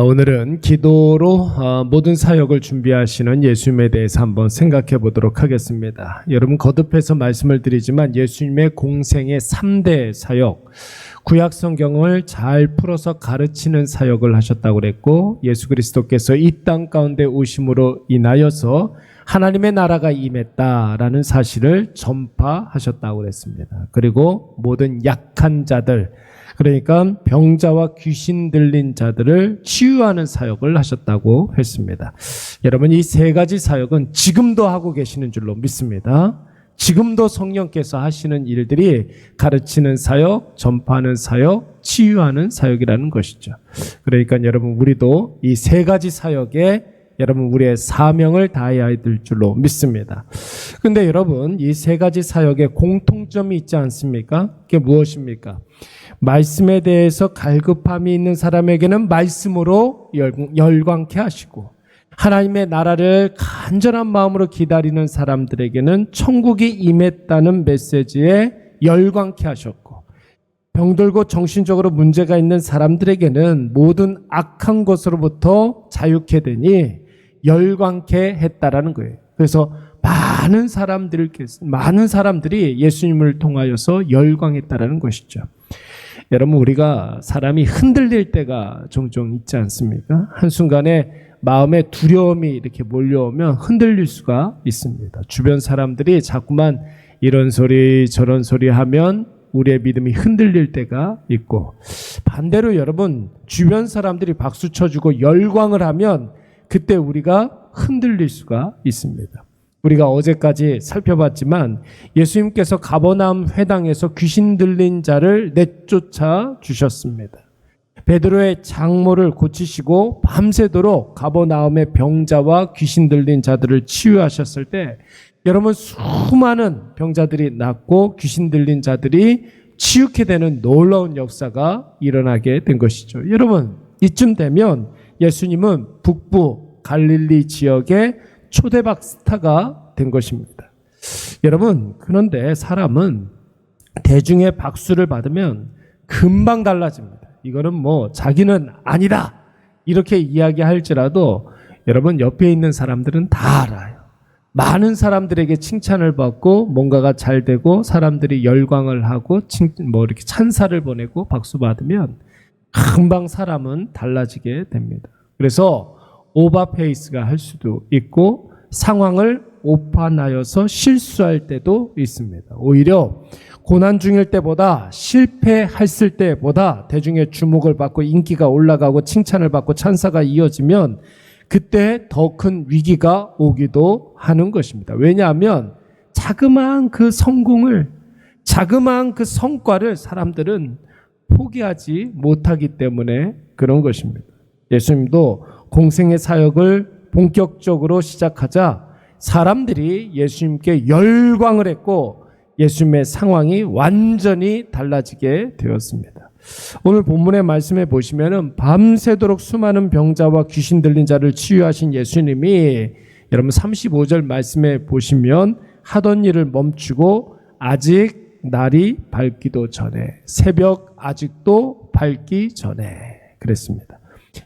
오늘은 기도로 모든 사역을 준비하시는 예수님에 대해서 한번 생각해 보도록 하겠습니다. 여러분 거듭해서 말씀을 드리지만 예수님의 공생의 3대 사역, 구약 성경을 잘 풀어서 가르치는 사역을 하셨다고 그랬고, 예수 그리스도께서 이 땅 가운데 오심으로 인하여서 하나님의 나라가 임했다라는 사실을 전파하셨다고 그랬습니다. 그리고 모든 약한 자들, 그러니까 병자와 귀신 들린 자들을 치유하는 사역을 하셨다고 했습니다. 여러분, 이 세 가지 사역은 지금도 하고 계시는 줄로 믿습니다. 지금도 성령께서 하시는 일들이 가르치는 사역, 전파하는 사역, 치유하는 사역이라는 것이죠. 그러니까 여러분, 우리도 이 세 가지 사역에 여러분 우리의 사명을 다해야 될 줄로 믿습니다. 근데 여러분, 이 세 가지 사역에 공통점이 있지 않습니까? 그게 무엇입니까? 말씀에 대해서 갈급함이 있는 사람에게는 말씀으로 열광케 하시고, 하나님의 나라를 간절한 마음으로 기다리는 사람들에게는 천국이 임했다는 메시지에 열광케 하셨고, 병들고 정신적으로 문제가 있는 사람들에게는 모든 악한 것으로부터 자유케 되니 열광케 했다라는 거예요. 그래서 많은 사람들이 예수님을 통하여서 열광했다라는 것이죠. 여러분, 우리가 사람이 흔들릴 때가 종종 있지 않습니까? 한순간에 마음에 두려움이 이렇게 몰려오면 흔들릴 수가 있습니다. 주변 사람들이 자꾸만 이런 소리 저런 소리 하면 우리의 믿음이 흔들릴 때가 있고, 반대로 여러분, 주변 사람들이 박수 쳐주고 열광을 하면 그때 우리가 흔들릴 수가 있습니다. 우리가 어제까지 살펴봤지만 예수님께서 가버나움 회당에서 귀신 들린 자를 내쫓아 주셨습니다. 베드로의 장모를 고치시고 밤새도록 가버나움의 병자와 귀신 들린 자들을 치유하셨을 때 여러분, 수많은 병자들이 낫고 귀신 들린 자들이 치유케 되는 놀라운 역사가 일어나게 된 것이죠. 여러분, 이쯤 되면 예수님은 북부 갈릴리 지역의 초대박 스타가 된 것입니다. 여러분, 그런데 사람은 대중의 박수를 받으면 금방 달라집니다. 이거는 뭐 자기는 아니다 이렇게 이야기할지라도 여러분, 옆에 있는 사람들은 다 알아요. 많은 사람들에게 칭찬을 받고 뭔가가 잘 되고 사람들이 열광을 하고 이렇게 찬사를 보내고 박수 받으면 금방 사람은 달라지게 됩니다. 그래서 오버페이스가 할 수도 있고 상황을 오판하여서 실수할 때도 있습니다. 오히려 고난 중일 때보다 실패했을 때보다 대중의 주목을 받고 인기가 올라가고 칭찬을 받고 찬사가 이어지면 그때 더 큰 위기가 오기도 하는 것입니다. 왜냐하면 자그마한 그 성공을, 자그마한 그 성과를 사람들은 포기하지 못하기 때문에 그런 것입니다. 예수님도 공생의 사역을 본격적으로 시작하자 사람들이 예수님께 열광을 했고 예수님의 상황이 완전히 달라지게 되었습니다. 오늘 본문의 말씀에 보시면은 밤새도록 수많은 병자와 귀신 들린 자를 치유하신 예수님이 여러분 35절 말씀에 보시면 하던 일을 멈추고 아직 날이 밝기도 전에, 새벽 아직도 밝기 전에 그랬습니다.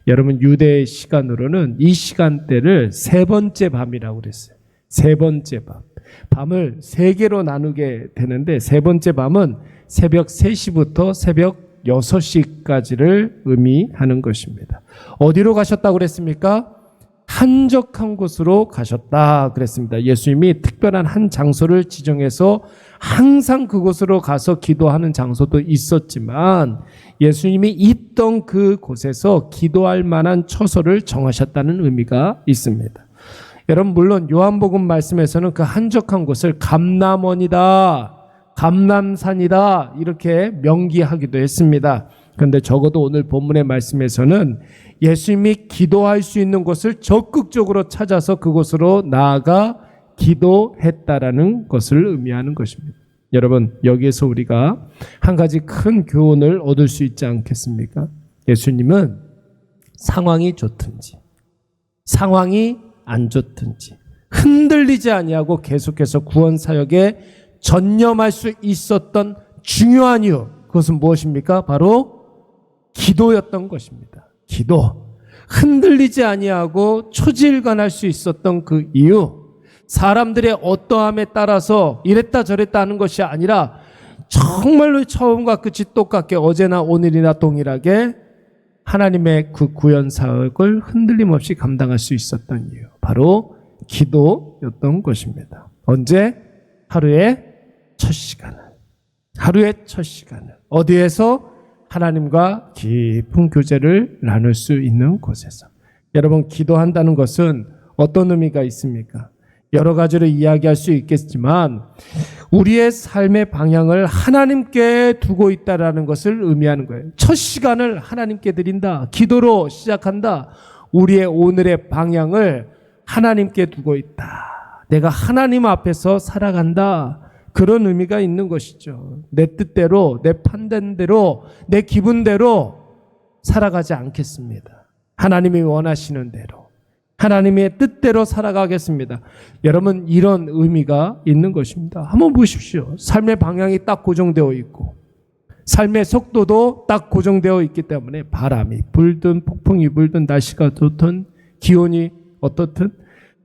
여러분, 유대의 시간으로는 이 시간대를 세 번째 밤이라고 그랬어요. 세 번째 밤. 밤을 세 개로 나누게 되는데 세 번째 밤은 새벽 3시부터 새벽 6시까지를 의미하는 것입니다. 어디로 가셨다고 그랬습니까? 한적한 곳으로 가셨다 그랬습니다. 예수님이 특별한 한 장소를 지정해서 항상 그곳으로 가서 기도하는 장소도 있었지만 예수님이 있던 그 곳에서 기도할 만한 처소를 정하셨다는 의미가 있습니다. 여러분, 물론 요한복음 말씀에서는 그 한적한 곳을 감람원이다, 감람산이다 이렇게 명기하기도 했습니다. 그런데 적어도 오늘 본문의 말씀에서는 예수님이 기도할 수 있는 곳을 적극적으로 찾아서 그곳으로 나아가 기도했다라는 것을 의미하는 것입니다. 여러분, 여기에서 우리가 한 가지 큰 교훈을 얻을 수 있지 않겠습니까? 예수님은 상황이 좋든지 상황이 안 좋든지 흔들리지 아니하고 계속해서 구원 사역에 전념할 수 있었던 중요한 이유, 그것은 무엇입니까? 바로 기도였던 것입니다. 기도. 흔들리지 아니하고 초지일관할 수 있었던 그 이유, 사람들의 어떠함에 따라서 이랬다 저랬다 하는 것이 아니라 정말로 처음과 끝이 똑같게 어제나 오늘이나 동일하게 하나님의 그 구원 사역을 흔들림 없이 감당할 수 있었던 이유, 바로 기도였던 것입니다. 언제? 하루의 첫 시간을 어디에서? 하나님과 깊은 교제를 나눌 수 있는 곳에서. 여러분, 기도한다는 것은 어떤 의미가 있습니까? 여러 가지로 이야기할 수 있겠지만 우리의 삶의 방향을 하나님께 두고 있다라는 것을 의미하는 거예요. 첫 시간을 하나님께 드린다. 기도로 시작한다. 우리의 오늘의 방향을 하나님께 두고 있다. 내가 하나님 앞에서 살아간다. 그런 의미가 있는 것이죠. 내 뜻대로, 내 판단대로, 내 기분대로 살아가지 않겠습니다. 하나님이 원하시는 대로, 하나님의 뜻대로 살아가겠습니다. 여러분, 이런 의미가 있는 것입니다. 한번 보십시오. 삶의 방향이 딱 고정되어 있고 삶의 속도도 딱 고정되어 있기 때문에 바람이 불든 폭풍이 불든 날씨가 좋든 기온이 어떻든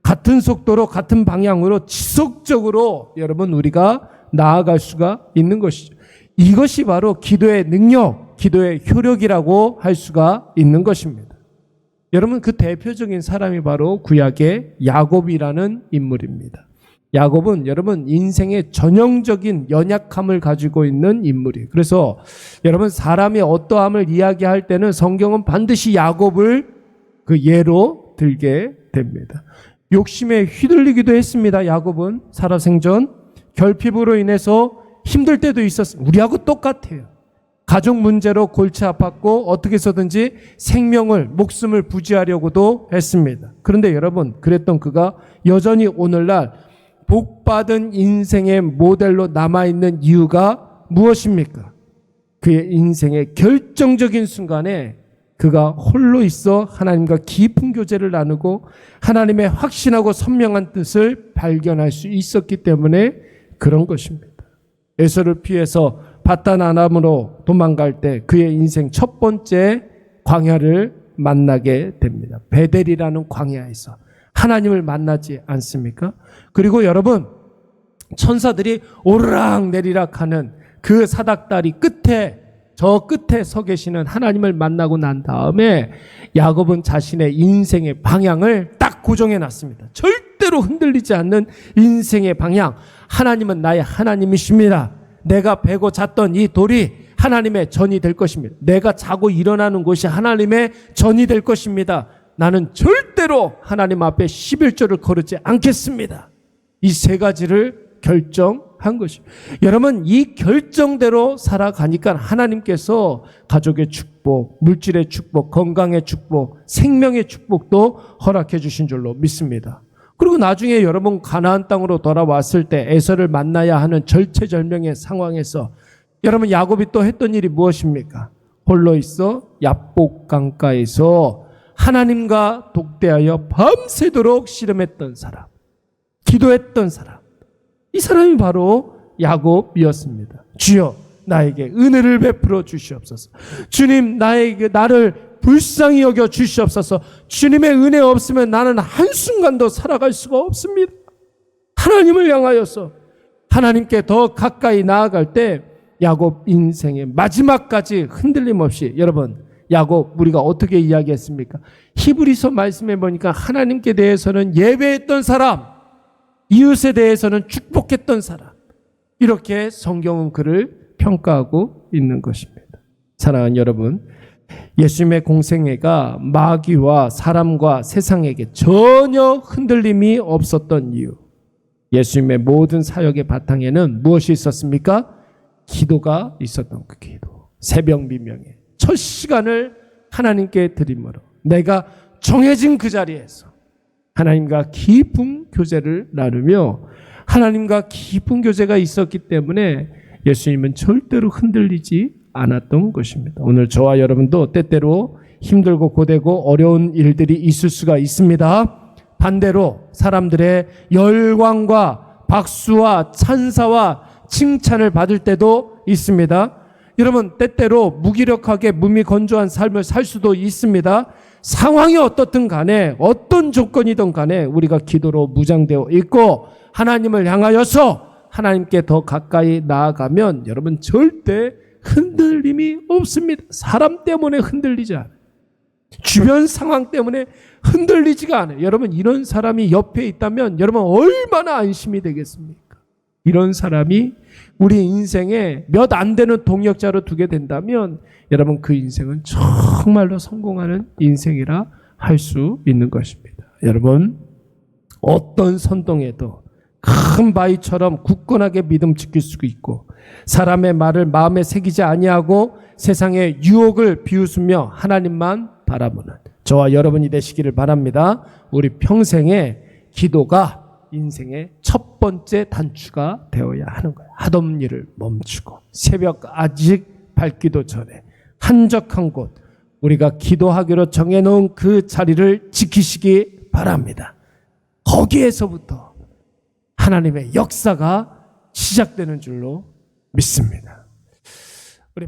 같은 속도로 같은 방향으로 지속적으로 여러분 우리가 나아갈 수가 있는 것이죠. 이것이 바로 기도의 능력, 기도의 효력이라고 할 수가 있는 것입니다. 여러분, 그 대표적인 사람이 바로 구약의 야곱이라는 인물입니다. 야곱은 여러분 인생의 전형적인 연약함을 가지고 있는 인물이에요. 그래서 여러분 사람이 어떠함을 이야기할 때는 성경은 반드시 야곱을 그 예로 들게 됩니다. 욕심에 휘둘리기도 했습니다. 야곱은 살아생전 결핍으로 인해서 힘들 때도 있었습니다. 우리하고 똑같아요. 가족 문제로 골치 아팠고 어떻게 해서든지 생명을, 목숨을 부지하려고도 했습니다. 그런데 여러분, 그랬던 그가 여전히 오늘날 복받은 인생의 모델로 남아있는 이유가 무엇입니까? 그의 인생의 결정적인 순간에 그가 홀로 있어 하나님과 깊은 교제를 나누고 하나님의 확신하고 선명한 뜻을 발견할 수 있었기 때문에 그런 것입니다. 에서를 피해서 바단 아람으로 도망갈 때 그의 인생 첫 번째 광야를 만나게 됩니다. 베델이라는 광야에서 하나님을 만나지 않습니까? 그리고 여러분, 천사들이 오르락 내리락 하는 그 사닥다리 끝에, 저 끝에 서 계시는 하나님을 만나고 난 다음에 야곱은 자신의 인생의 방향을 딱 고정해 놨습니다. 절대로 흔들리지 않는 인생의 방향. 하나님은 나의 하나님이십니다. 내가 베고 잤던 이 돌이 하나님의 전이 될 것입니다. 내가 자고 일어나는 곳이 하나님의 전이 될 것입니다. 나는 절대로 하나님 앞에 11조를 거르지 않겠습니다. 이 세 가지를 결정한 것입니다. 여러분, 이 결정대로 살아가니까 하나님께서 가족의 축복, 물질의 축복, 건강의 축복, 생명의 축복도 허락해 주신 줄로 믿습니다. 그리고 나중에 여러분 가나안 땅으로 돌아왔을 때 에서를 만나야 하는 절체절명의 상황에서 여러분 야곱이 또 했던 일이 무엇입니까? 홀로 있어 야복 강가에서 하나님과 독대하여 밤새도록 씨름했던 사람, 기도했던 사람, 이 사람이 바로 야곱이었습니다. 주여 나에게 은혜를 베풀어 주시옵소서. 주님 나를 불쌍히 여겨 주시옵소서. 주님의 은혜 없으면 나는 한순간도 살아갈 수가 없습니다. 하나님을 향하여서 하나님께 더 가까이 나아갈 때 야곱 인생의 마지막까지 흔들림 없이, 여러분 야곱 우리가 어떻게 이야기했습니까? 히브리서 말씀해 보니까 하나님께 대해서는 예배했던 사람, 이웃에 대해서는 축복했던 사람, 이렇게 성경은 그를 평가하고 있는 것입니다. 사랑하는 여러분, 예수님의 공생애가 마귀와 사람과 세상에게 전혀 흔들림이 없었던 이유, 예수님의 모든 사역의 바탕에는 무엇이 있었습니까? 기도가 있었던 그 기도. 새벽 미명에 첫 시간을 하나님께 드림으로 내가 정해진 그 자리에서 하나님과 깊은 교제를 나누며 하나님과 깊은 교제가 있었기 때문에 예수님은 절대로 흔들리지 않았던 것입니다. 오늘 저와 여러분도 때때로 힘들고 고되고 어려운 일들이 있을 수가 있습니다. 반대로 사람들의 열광과 박수와 찬사와 칭찬을 받을 때도 있습니다. 여러분 때때로 무기력하게 무미건조한 삶을 살 수도 있습니다. 상황이 어떻든 간에 어떤 조건이든 간에 우리가 기도로 무장되어 있고 하나님을 향하여서 하나님께 더 가까이 나아가면 여러분 절대 흔들림이 없습니다. 사람 때문에 흔들리지 않아요. 주변 상황 때문에 흔들리지가 않아요. 여러분 이런 사람이 옆에 있다면 여러분 얼마나 안심이 되겠습니까? 이런 사람이 우리 인생에 몇 안 되는 동역자로 두게 된다면 여러분 그 인생은 정말로 성공하는 인생이라 할 수 있는 것입니다. 여러분 어떤 선동에도 큰 바위처럼 굳건하게 믿음 지킬 수 있고 사람의 말을 마음에 새기지 아니하고 세상의 유혹을 비웃으며 하나님만 바라보는 저와 여러분이 되시기를 바랍니다. 우리 평생에 기도가 인생의 첫 번째 단추가 되어야 하는 거예요. 하던 일을 멈추고 새벽 아직 밝기도 전에 한적한 곳 우리가 기도하기로 정해놓은 그 자리를 지키시기 바랍니다. 거기에서부터 하나님의 역사가 시작되는 줄로 믿습니다. 우리